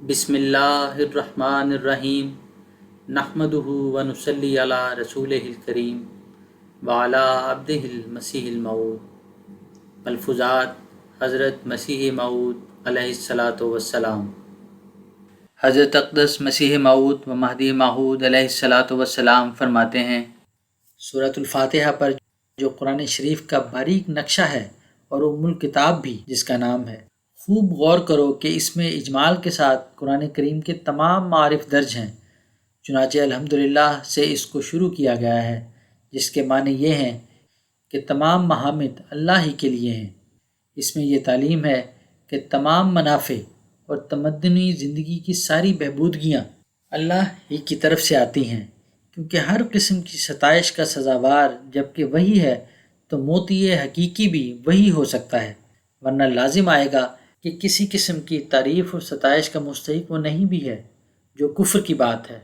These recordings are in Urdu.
بسم اللہ الرحمن الرحیم نحمدہ ونصلی علی رسولہ الکریم وعلی عبدہ المسیح الموعود۔ ملفوظات حضرت مسیح موعود علیہ الصلاۃ والسلام۔ حضرت اقدس مسیح موعود و مہدی موعود علیہ الصلاۃ والسلام فرماتے ہیں، سورۃ الفاتحہ پر جو قرآن شریف کا باریک نقشہ ہے اور ام الکتاب بھی جس کا نام ہے، خوب غور کرو کہ اس میں اجمال کے ساتھ قرآن کریم کے تمام معارف درج ہیں۔ چنانچہ الحمدللہ سے اس کو شروع کیا گیا ہے، جس کے معنی یہ ہیں کہ تمام محامد اللہ ہی کے لیے ہیں۔ اس میں یہ تعلیم ہے کہ تمام منافع اور تمدنی زندگی کی ساری بہبودگیاں اللہ ہی کی طرف سے آتی ہیں، کیونکہ ہر قسم کی ستائش کا سزاوار جبکہ وہی ہے تو موتی حقیقی بھی وہی ہو سکتا ہے، ورنہ لازم آئے گا کہ کسی قسم کی تعریف اور ستائش کا مستحق وہ نہیں بھی ہے، جو کفر کی بات ہے۔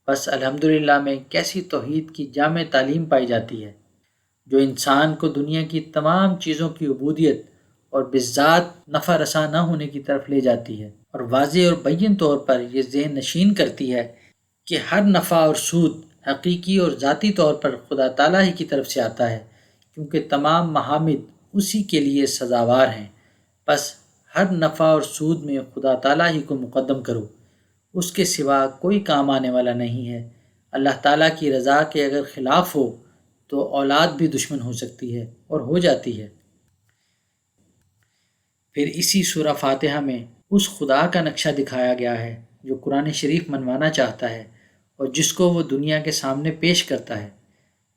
بس الحمدللہ میں کیسی توحید کی جامع تعلیم پائی جاتی ہے، جو انسان کو دنیا کی تمام چیزوں کی عبودیت اور بالذات نفع رساں نہ ہونے کی طرف لے جاتی ہے، اور واضح اور بین طور پر یہ ذہن نشین کرتی ہے کہ ہر نفع اور سود حقیقی اور ذاتی طور پر خدا تعالیٰ ہی کی طرف سے آتا ہے، کیونکہ تمام محامد اسی کے لیے سزاوار ہیں۔ بس ہر نفع اور سود میں خدا تعالیٰ ہی کو مقدم کرو، اس کے سوا کوئی کام آنے والا نہیں ہے۔ اللہ تعالیٰ کی رضا کے اگر خلاف ہو تو اولاد بھی دشمن ہو سکتی ہے اور ہو جاتی ہے۔ پھر اسی سورہ فاتحہ میں اس خدا کا نقشہ دکھایا گیا ہے جو قرآن شریف منوانا چاہتا ہے اور جس کو وہ دنیا کے سامنے پیش کرتا ہے۔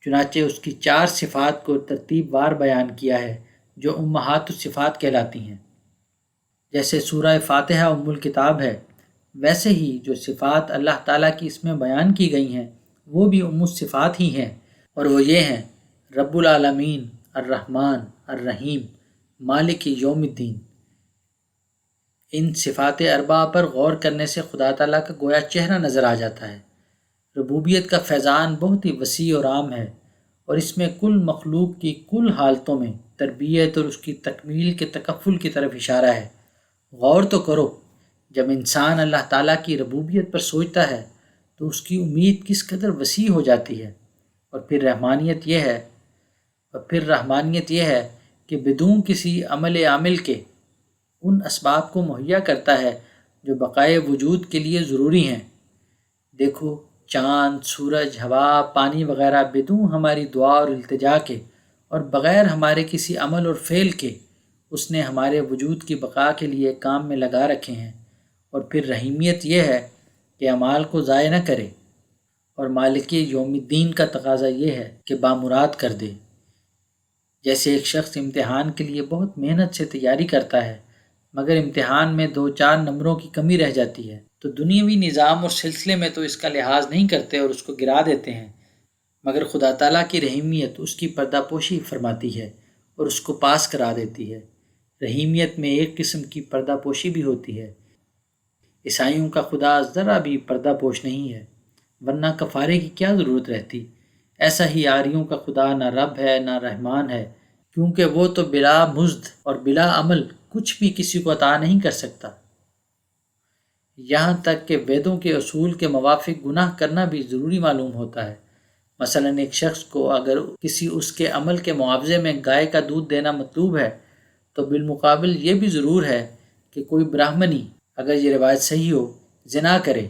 چنانچہ اس کی 4 صفات کو ترتیب وار بیان کیا ہے جو امہات الصفات کہلاتی ہیں۔ جیسے سورہ فاتحہ ام الکتاب ہے، ویسے ہی جو صفات اللہ تعالیٰ کی اس میں بیان کی گئی ہیں وہ بھی ام الصفات ہی ہیں، اور وہ یہ ہیں: رب العالمین، الرحمن، الرحیم، مالک یوم الدین۔ ان صفات اربعہ پر غور کرنے سے خدا تعالیٰ کا گویا چہرہ نظر آ جاتا ہے۔ ربوبیت کا فیضان بہت ہی وسیع اور عام ہے، اور اس میں کل مخلوق کی کل حالتوں میں تربیت اور اس کی تکمیل کے تکفل کی طرف اشارہ ہے۔ غور تو کرو، جب انسان اللہ تعالیٰ کی ربوبیت پر سوچتا ہے تو اس کی امید کس قدر وسیع ہو جاتی ہے، اور پھر رحمانیت یہ ہے کہ بدون کسی عمل عامل کے ان اسباب کو مہیا کرتا ہے جو بقائے وجود کے لیے ضروری ہیں۔ دیکھو، چاند، سورج، ہوا، پانی وغیرہ بدون ہماری دعا اور التجا کے اور بغیر ہمارے کسی عمل اور فعل کے اس نے ہمارے وجود کی بقا کے لیے کام میں لگا رکھے ہیں۔ اور پھر رحیمیت یہ ہے کہ اعمال کو ضائع نہ کرے، اور مالک یوم الدین کا تقاضا یہ ہے کہ بامراد کر دے۔ جیسے ایک شخص امتحان کے لیے بہت محنت سے تیاری کرتا ہے، مگر امتحان میں 2-4 نمبروں کی کمی رہ جاتی ہے تو دنیاوی نظام اور سلسلے میں تو اس کا لحاظ نہیں کرتے اور اس کو گرا دیتے ہیں، مگر خدا تعالیٰ کی رحیمیت اس کی پردہ پوشی فرماتی ہے اور اس کو پاس کرا دیتی ہے۔ رحیمیت میں ایک قسم کی پردہ پوشی بھی ہوتی ہے۔ عیسائیوں کا خدا ذرا بھی پردہ پوش نہیں ہے، ورنہ کفارے کی کیا ضرورت رہتی۔ ایسا ہی آریوں کا خدا نہ رب ہے نہ رحمان ہے، کیونکہ وہ تو بلا مزد اور بلا عمل کچھ بھی کسی کو عطا نہیں کر سکتا۔ یہاں تک کہ ویدوں کے اصول کے موافق گناہ کرنا بھی ضروری معلوم ہوتا ہے۔ مثلا ایک شخص کو اگر کسی اس کے عمل کے معاوضے میں گائے کا دودھ دینا مطلوب ہے تو بالمقابل یہ بھی ضرور ہے کہ کوئی براہمنی، اگر یہ روایت صحیح ہو، زنا کرے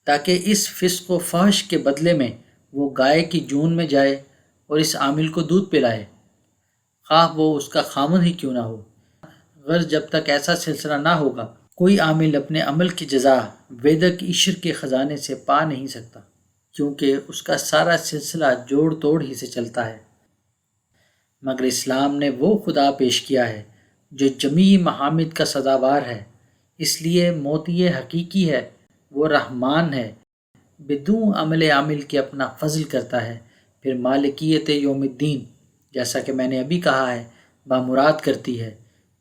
تاکہ اس فسق و فحش کے بدلے میں وہ گائے کی جون میں جائے اور اس عامل کو دودھ پلائے، خواہ وہ اس کا خامن ہی کیوں نہ ہو۔ غرض جب تک ایسا سلسلہ نہ ہوگا کوئی عامل اپنے عمل کی جزا ویدک ایشور کے خزانے سے پا نہیں سکتا، کیونکہ اس کا سارا سلسلہ جوڑ توڑ ہی سے چلتا ہے۔ مگر اسلام نے وہ خدا پیش کیا ہے جو جمیع محامد کا سزاوار ہے، اس لیے موتی حقیقی ہے، وہ رحمان ہے، بدون عمل عامل کے اپنا فضل کرتا ہے، پھر مالکیت یوم الدین، جیسا کہ میں نے ابھی کہا ہے، بامراد کرتی ہے۔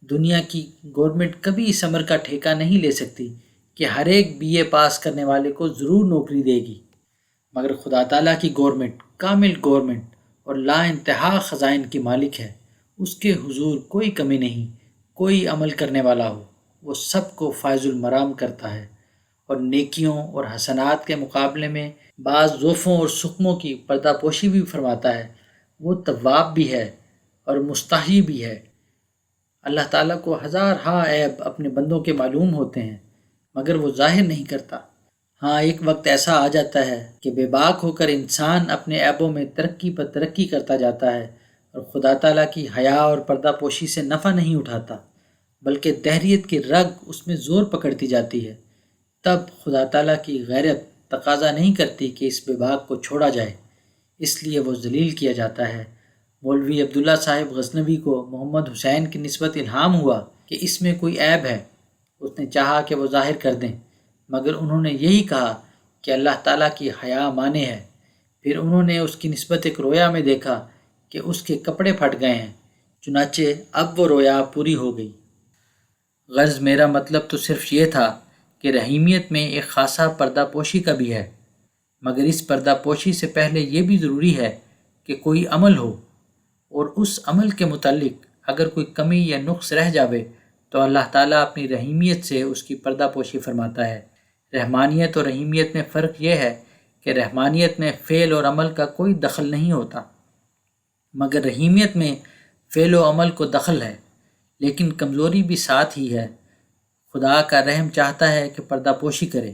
دنیا کی گورنمنٹ کبھی اس امر کا ٹھیکہ نہیں لے سکتی کہ ہر ایک BA پاس کرنے والے کو ضرور نوکری دے گی، مگر خدا تعالیٰ کی گورنمنٹ کامل گورنمنٹ اور لا انتہا خزائن کی مالک ہے، اس کے حضور کوئی کمی نہیں۔ کوئی عمل کرنے والا ہو وہ سب کو فائز المرام کرتا ہے، اور نیکیوں اور حسنات کے مقابلے میں بعض ضعفوں اور سقموں کی پردہ پوشی بھی فرماتا ہے، وہ تواب بھی ہے اور مستحی بھی ہے۔ اللہ تعالیٰ کو ہزار ہاں عیب اپنے بندوں کے معلوم ہوتے ہیں، مگر وہ ظاہر نہیں کرتا۔ ہاں ایک وقت ایسا آ جاتا ہے کہ بے باک ہو کر انسان اپنے عیبوں میں ترقی پر ترقی کرتا جاتا ہے اور خدا تعالیٰ کی حیا اور پردہ پوشی سے نفع نہیں اٹھاتا، بلکہ دہریت کی رگ اس میں زور پکڑتی جاتی ہے۔ تب خدا تعالیٰ کی غیرت تقاضا نہیں کرتی کہ اس بے باک کو چھوڑا جائے، اس لیے وہ ذلیل کیا جاتا ہے۔ مولوی عبداللہ صاحب غزنوی کو محمد حسین کی نسبت الہام ہوا کہ اس میں کوئی عیب ہے، اس نے چاہا کہ وہ ظاہر کر دیں، مگر انہوں نے یہی کہا کہ اللہ تعالیٰ کی حیا مانے ہے۔ پھر انہوں نے اس کی نسبت ایک رویا میں دیکھا کہ اس کے کپڑے پھٹ گئے ہیں، چنانچہ اب وہ رویا پوری ہو گئی۔ غرض میرا مطلب تو صرف یہ تھا کہ رحیمیت میں ایک خاصا پردہ پوشی کا بھی ہے، مگر اس پردہ پوشی سے پہلے یہ بھی ضروری ہے کہ کوئی عمل ہو، اور اس عمل کے متعلق اگر کوئی کمی یا نقص رہ جاوے تو اللہ تعالیٰ اپنی رحیمیت سے اس کی پردہ پوشی فرماتا ہے۔ رحمانیت اور رحیمیت میں فرق یہ ہے کہ رحمانیت میں فعل اور عمل کا کوئی دخل نہیں ہوتا، مگر رحیمیت میں فعل و عمل کو دخل ہے، لیکن کمزوری بھی ساتھ ہی ہے۔ خدا کا رحم چاہتا ہے کہ پردہ پوشی کرے،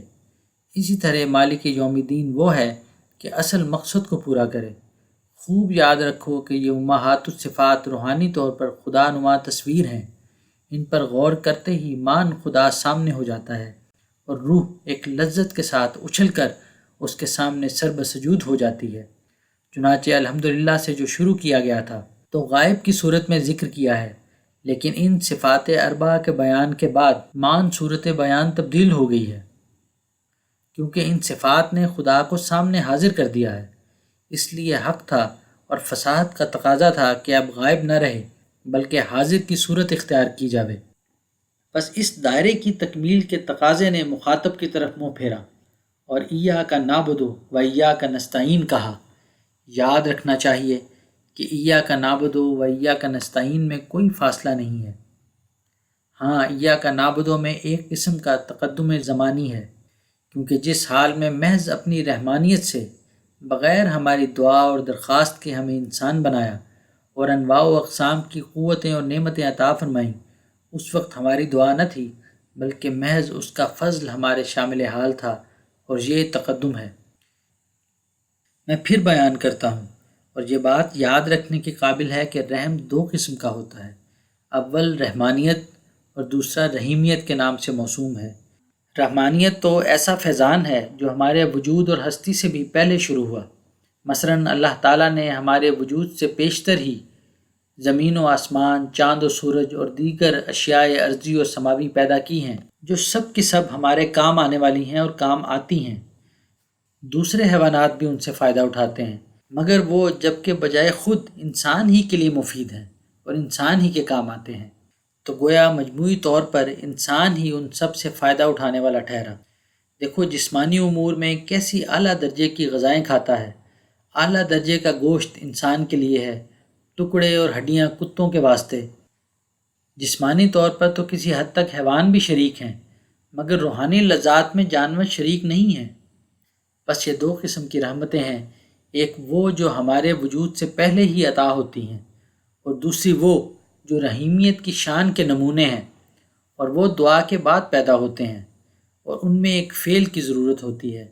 اسی طرح مالک یوم الدین وہ ہے کہ اصل مقصد کو پورا کرے۔ خوب یاد رکھو کہ یہ امہات الصفات روحانی طور پر خدا نما تصویر ہیں، ان پر غور کرتے ہی مان خدا سامنے ہو جاتا ہے اور روح ایک لذت کے ساتھ اچھل کر اس کے سامنے سر بسجود ہو جاتی ہے۔ چنانچہ الحمدللہ سے جو شروع کیا گیا تھا تو غائب کی صورت میں ذکر کیا ہے، لیکن ان صفات اربعہ کے بیان کے بعد مان صورت بیان تبدیل ہو گئی ہے، کیونکہ ان صفات نے خدا کو سامنے حاضر کر دیا ہے۔ اس لیے حق تھا اور فصاحت کا تقاضا تھا کہ اب غائب نہ رہے بلکہ حاضر کی صورت اختیار کی جاوے۔ بس اس دائرے کی تکمیل کے تقاضے نے مخاطب کی طرف منہ پھیرا اور ایاک نعبد و ایاک نستعین کہا۔ یاد رکھنا چاہیے کہ ایاک نعبد و ایاک نستعین میں کوئی فاصلہ نہیں ہے۔ ہاں ایاک نعبد میں ایک قسم کا تقدم زمانی ہے، کیونکہ جس حال میں محض اپنی رحمانیت سے بغیر ہماری دعا اور درخواست کے ہمیں انسان بنایا اور انواع و اقسام کی قوتیں اور نعمتیں عطا فرمائیں، اس وقت ہماری دعا نہ تھی بلکہ محض اس کا فضل ہمارے شامل حال تھا، اور یہ تقدم ہے۔ میں پھر بیان کرتا ہوں، اور یہ بات یاد رکھنے کے قابل ہے کہ رحم دو قسم کا ہوتا ہے، اول رحمانیت اور دوسرا رحیمیت کے نام سے موسوم ہے۔ رحمانیت تو ایسا فیضان ہے جو ہمارے وجود اور ہستی سے بھی پہلے شروع ہوا۔ مثلاً اللہ تعالیٰ نے ہمارے وجود سے پیشتر ہی زمین و آسمان، چاند و سورج اور دیگر اشیاء ارضی اور سماوی پیدا کی ہیں، جو سب کی سب ہمارے کام آنے والی ہیں اور کام آتی ہیں۔ دوسرے حیوانات بھی ان سے فائدہ اٹھاتے ہیں، مگر وہ جبکہ بجائے خود انسان ہی کے لیے مفید ہیں اور انسان ہی کے کام آتے ہیں، تو گویا مجموعی طور پر انسان ہی ان سب سے فائدہ اٹھانے والا ٹھہرا۔ دیکھو جسمانی امور میں کیسی اعلیٰ درجے کی غذائیں کھاتا ہے۔ اعلیٰ درجے کا گوشت انسان کے لیے ہے، ٹکڑے اور ہڈیاں کتوں کے واسطے۔ جسمانی طور پر تو کسی حد تک حیوان بھی شریک ہیں، مگر روحانی لذات میں جانور شریک نہیں ہیں۔ بس یہ دو قسم کی رحمتیں ہیں، ایک وہ جو ہمارے وجود سے پہلے ہی عطا ہوتی ہیں، اور دوسری وہ جو رحیمیت کی شان کے نمونے ہیں، اور وہ دعا کے بعد پیدا ہوتے ہیں، اور ان میں ایک فعل کی ضرورت ہوتی ہے۔